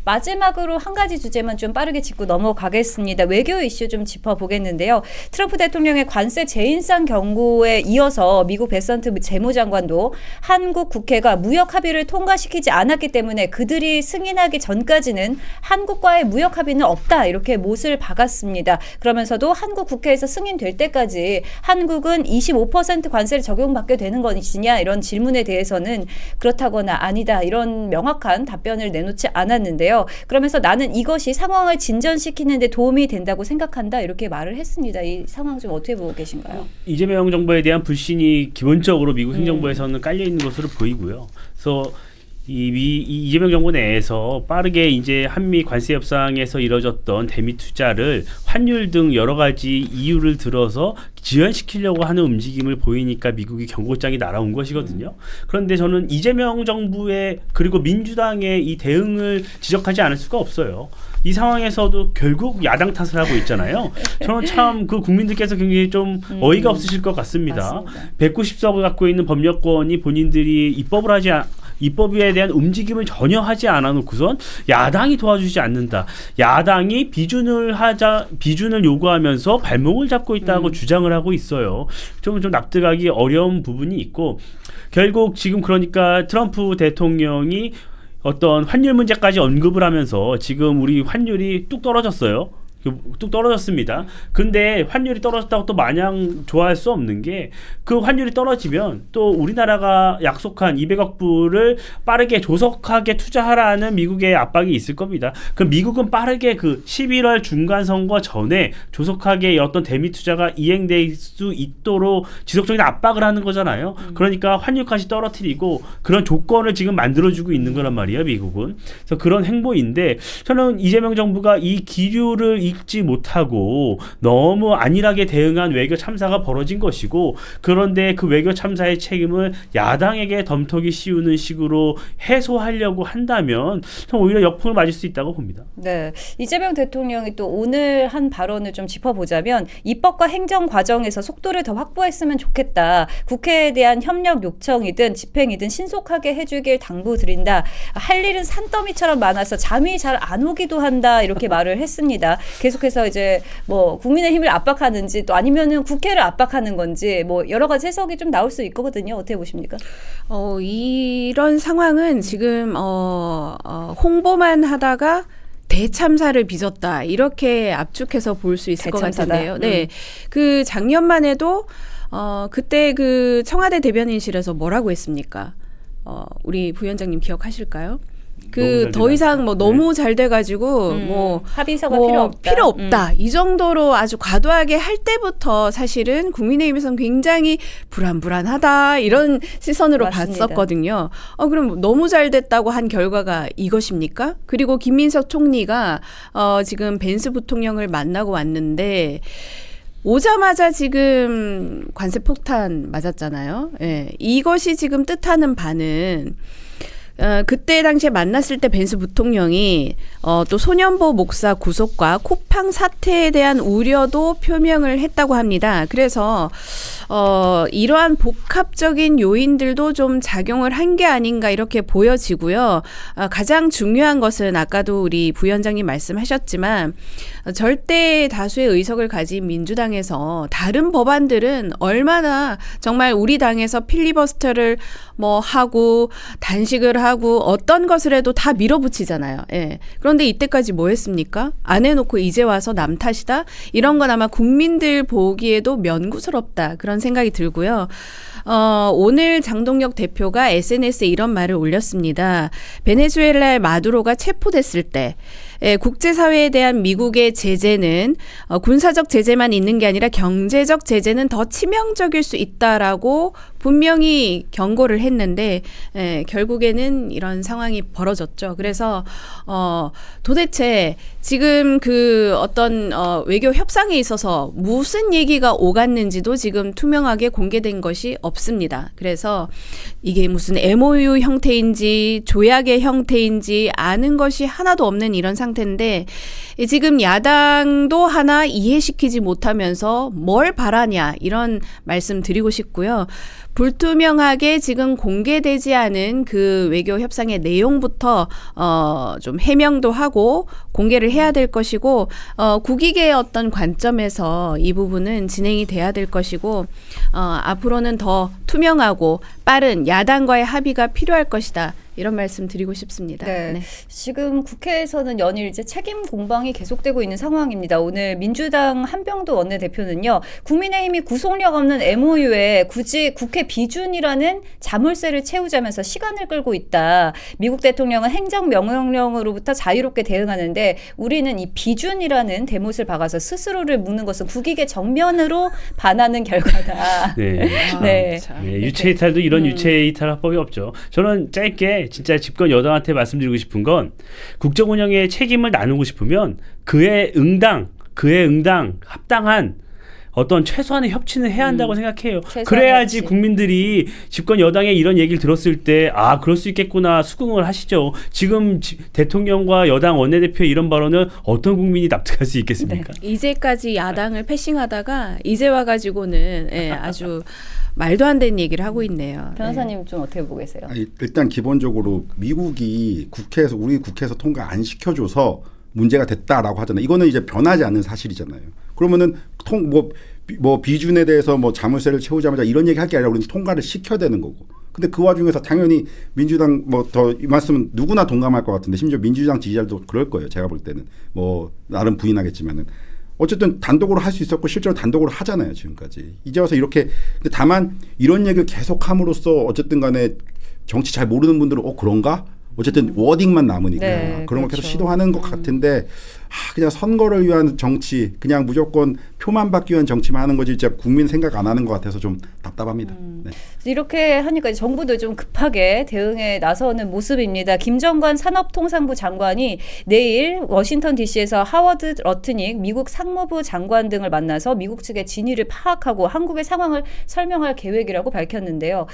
마지막으로 한 가지 주제만 좀 빠르게 짚고 넘어가겠습니다. 외교 이슈 좀 짚어보겠는데요. 트럼프 대통령의 관세 재인상 경고에 이어서 미국 베선트 재무장관도 한국 국회가 무역 합의를 통과시키지 않았기 때문에 그들이 승인하기 전까지는 한국과의 무역 합의는 없다, 이렇게 못을 박았습니다. 그러면서도 한국 국회에서 승인될 때까지 한국은 25% 관세를 적용받게 되는 것이냐, 이런 질문에 대해서는 그렇다거나 아니다, 이런 명확한 답변을 내놓지 않았는데요. 그러면서 나는 이것이 상황을 진전시키는 데 도움이 된다고 생각한다, 이렇게 말을 했습니다. 이 상황 좀 어떻게 보고 계신가요? 이재명 정부에 대한 불신이 기본적으로 미국 행정부에서는 깔려 있는 것으로 보이고요. 그래서 이재명 정부 내에서 빠르게 이제 한미 관세 협상에서 이뤄졌던 대미 투자를 환율 등 여러 가지 이유를 들어서 지연시키려고 하는 움직임을 보이니까 미국이 경고장이 날아온 것이거든요. 그런데 저는 이재명 정부의 그리고 민주당의 이 대응을 지적하지 않을 수가 없어요. 이 상황에서도 결국 야당 탓을 하고 있잖아요. 저는 참 그 국민들께서 굉장히 좀 어이가 없으실 것 같습니다. 맞습니다. 190석을 갖고 있는 법률권이 본인들이 입법에 대한 움직임을 전혀 하지 않아 놓고선 야당이 도와주지 않는다. 야당이 비준을 요구하면서 발목을 잡고 있다고 주장을 하고 있어요. 좀 납득하기 어려운 부분이 있고, 결국 지금 그러니까 트럼프 대통령이 어떤 환율 문제까지 언급을 하면서 지금 우리 환율이 뚝 떨어졌어요. 뚝 떨어졌습니다. 근데 환율이 떨어졌다고 또 마냥 좋아할 수 없는 게, 그 환율이 떨어지면 또 우리나라가 약속한 200억 불을 빠르게 조속하게 투자하라는 미국의 압박이 있을 겁니다. 그럼 미국은 빠르게 그 11월 중간 선거 전에 조속하게 어떤 대미 투자가 이행될 수 있도록 지속적인 압박을 하는 거잖아요. 그러니까 환율까지 떨어뜨리고 그런 조건을 지금 만들어주고 있는 거란 말이에요, 미국은. 그래서 그런 행보인데, 저는 이재명 정부가 이 기류를 읽지 못하고 너무 안일하게 대응한 외교 참사가 벌어진 것이고, 그런데 그 외교 참사의 책임을 야당에게 덤터기 씌우는 식으로 해소하려고 한다면 전 오히려 역풍을 맞을 수 있다고 봅니다. 네, 이재명 대통령이 또 오늘 한 발언을 좀 짚어보자면, 입법과 행정 과정에서 속도를 더 확보했으면 좋겠다. 국회에 대한 협력 요청이든 집행이든 신속하게 해주길 당부드린다. 할 일은 산더미처럼 많아서 잠이 잘 안 오기도 한다, 이렇게 말을 했습니다. 계속해서 이제 뭐 국민의힘을 압박하는지 또 아니면은 국회를 압박하는 건지 뭐 여러 가지 해석이 좀 나올 수 있거든요. 어떻게 보십니까? 이런 상황은 지금 홍보만 하다가 대참사를 빚었다, 이렇게 압축해서 볼 수 있을 대참사다. 것 같은데요. 네, 그 작년만 해도 그때 그 청와대 대변인실에서 뭐라고 했습니까? 우리 부위원장님 기억하실까요? 그 더 이상 뭐 너무 잘 돼가지고 뭐 합의서가 필요 없다 이 정도로 아주 과도하게 할 때부터 사실은 국민의힘에서는 굉장히 불안하다, 이런 시선으로 맞습니다. 봤었거든요. 그럼 너무 잘 됐다고 한 결과가 이것입니까? 그리고 김민석 총리가 지금 벤스 부통령을 만나고 왔는데, 오자마자 지금 관세 폭탄 맞았잖아요. 예, 이것이 지금 뜻하는 바는, 그때 당시에 만났을 때 벤스 부통령이 또 소년보 목사 구속과 쿠팡 사태에 대한 우려도 표명을 했다고 합니다. 그래서 이러한 복합적인 요인들도 좀 작용을 한 게 아닌가, 이렇게 보여지고요. 가장 중요한 것은 아까도 우리 부위원장님 말씀하셨지만, 절대 다수의 의석을 가진 민주당에서 다른 법안들은 얼마나 정말 우리 당에서 필리버스터를 뭐 하고 단식을 하고 어떤 것을 해도 다 밀어붙이잖아요. 예. 그런데 이때까지 뭐 했습니까? 안 해놓고 이제 와서 남 탓이다? 이런 건 아마 국민들 보기에도 면구스럽다, 그런 생각이 들고요. 오늘 장동혁 대표가 SNS에 이런 말을 올렸습니다. 베네수엘라의 마두로가 체포됐을 때 국제사회에 대한 미국의 제재는 군사적 제재만 있는 게 아니라 경제적 제재는 더 치명적일 수 있다라고 분명히 경고를 했는데, 결국에는 이런 상황이 벌어졌죠. 그래서 도대체 지금 그 어떤 외교 협상에 있어서 무슨 얘기가 오갔는지도 지금 투명하게 공개된 것이 없습니다. 그래서 이게 무슨 MOU 형태인지 조약의 형태인지 아는 것이 하나도 없는 이런 상태인데, 지금 야당도 하나 이해시키지 못하면서 뭘 바라냐 이런 말씀 드리고 싶고요. 불투명하게 지금 공개되지 않은 그 외교 협상의 내용부터 좀 해명도 하고 공개를 해야 될 것이고 국익의 어떤 관점에서 이 부분은 진행이 돼야 될 것이고 앞으로는 더 투명하고 빠른 야당과의 합의가 필요할 것이다. 이런 말씀 드리고 싶습니다. 네. 지금 국회에서는 연일 이제 책임 공방이 계속되고 있는 상황입니다. 오늘 민주당 한병도 원내대표는요, 국민의힘이 구속력 없는 MOU에 굳이 국회 비준이라는 자물쇠를 채우자면서 시간을 끌고 있다. 미국 대통령은 행정명령으로부터 자유롭게 대응하는데 우리는 이 비준이라는 대못을 박아서 스스로를 묶는 것은 국익의 정면으로 반하는 결과다. 네. 네. 네, 유체이탈도 이런 유체이탈 합법이 없죠. 저는 짧게 진짜 집권 여당한테 말씀드리고 싶은 건 국정 운영의 책임을 나누고 싶으면 그에 응당 합당한 어떤 최소한의 협치는 해야 한다고 생각해요. 그래야지 협치. 국민들이 집권 여당의 이런 얘기를 들었을 때 아 그럴 수 있겠구나 수긍을 하시죠. 지금 대통령과 여당 원내대표의 이런 발언은 어떤 국민이 납득할 수 있겠습니까? 이제까지 야당을 패싱하다가 이제 와가지고는 아주 말도 안 되는 얘기를 하고 있네요. 변호사님 좀 어떻게 보고 계세요? 아니, 일단 기본적으로 미국이 우리 국회에서 통과 안 시켜줘서 문제가 됐다라고 하잖아요. 이거는 이제 변하지 않는 사실이잖아요. 그러면은 비준에 대해서 뭐 자물쇠를 채우자마자 이런 얘기 할 게 아니라 우리는 통과를 시켜야 되는 거고. 근데 그 와중에서 당연히 민주당 이 말씀은 누구나 동감할 것 같은데 심지어 민주당 지지자들도 그럴 거예요. 제가 볼 때는 뭐 나름 부인하겠지만은. 어쨌든 단독으로 할 수 있었고 실제로 단독으로 하잖아요. 지금까지. 이제 와서 이렇게. 근데 다만 이런 얘기를 계속함으로써 어쨌든 간에 정치 잘 모르는 분들은 그런가? 어쨌든 워딩만 남으니까 네, 그런 걸 그렇죠. 계속 시도하는 것 같은데 그냥 선거를 위한 정치 그냥 무조건 표만 받기 위한 정치만 하는 거지 진짜 국민 생각 안 하는 것 같아서 좀 답답합니다. 네. 이렇게 하니까 정부도 좀 급하게 대응에 나서는 모습입니다. 김정관 산업통상부 장관이 내일 워싱턴 DC에서 하워드 러트닉 미국 상무부 장관 등을 만나서 미국 측의 진위를 파악하고 한국의 상황을 설명할 계획이라고 밝혔는데요.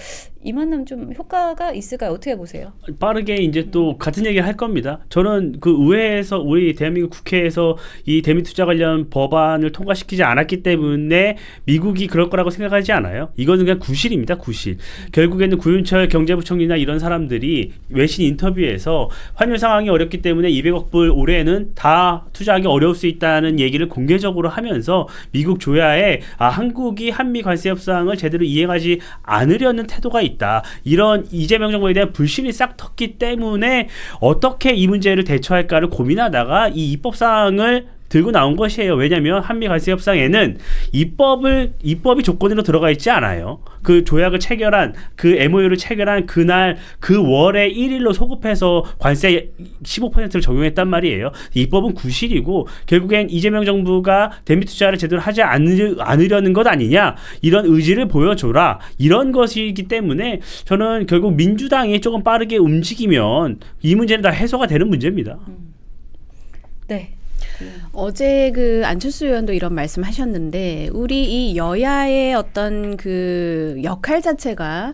이 만남 좀 효과가 있을까요? 어떻게 보세요? 빠르게 이제 또 같은 얘기를 할 겁니다. 저는 그 의회에서 우리 대한민국 국회에서 이 대미 투자 관련 법안을 통과시키지 않았기 때문에 미국이 그럴 거라고 생각하지 않아요. 이거는 그냥 구실입니다. 구실. 결국에는 구윤철 경제부총리나 이런 사람들이 외신 인터뷰에서 환율 상황이 어렵기 때문에 200억 불 올해는 다 투자하기 어려울 수 있다는 얘기를 공개적으로 하면서 미국 조야에 한국이 한미 관세 협상을 제대로 이행하지 않으려는 태도가 있다. 이런 이재명 정부에 대한 불신이 싹 텄기 때문에 어떻게 이 문제를 대처할까를 고민하다가 이 입법사항을 들고 나온 것이에요. 왜냐하면 한미 관세 협상에는 입법이 조건으로 들어가 있지 않아요. 그 조약을 체결한 그 MOU를 체결한 그날 그 월의 1일로 소급해서 관세 15%를 적용했단 말이에요. 입법은 구실이고 결국엔 이재명 정부가 대미 투자를 제대로 하지 않으려는 것 아니냐 이런 의지를 보여줘라 이런 것이기 때문에 저는 결국 민주당이 조금 빠르게 움직이면 이 문제는 다 해소가 되는 문제입니다. 네. 어제 그 안철수 의원도 이런 말씀하셨는데 우리 이 여야의 어떤 그 역할 자체가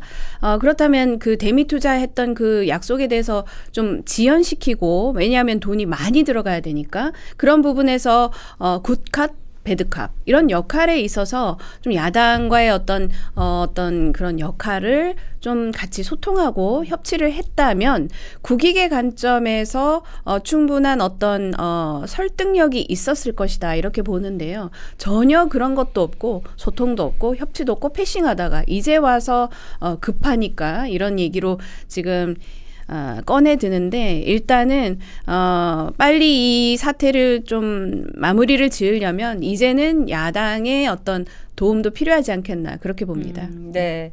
그렇다면 그 대미 투자했던 그 약속에 대해서 좀 지연시키고 왜냐하면 돈이 많이 들어가야 되니까 그런 부분에서 굿캅 배드캅 이런 역할에 있어서 좀 야당과의 어떤 그런 역할을 좀 같이 소통하고 협치를 했다면 국익의 관점에서 충분한 어떤 설득력이 있었을 것이다 이렇게 보는데요. 전혀 그런 것도 없고 소통도 없고 협치도 없고 패싱하다가 이제 와서 급하니까 이런 얘기로 지금 꺼내 드는데 일단은 빨리 이 사태를 좀 마무리를 지으려면 이제는 야당의 어떤 도움도 필요하지 않겠나 그렇게 봅니다. 네.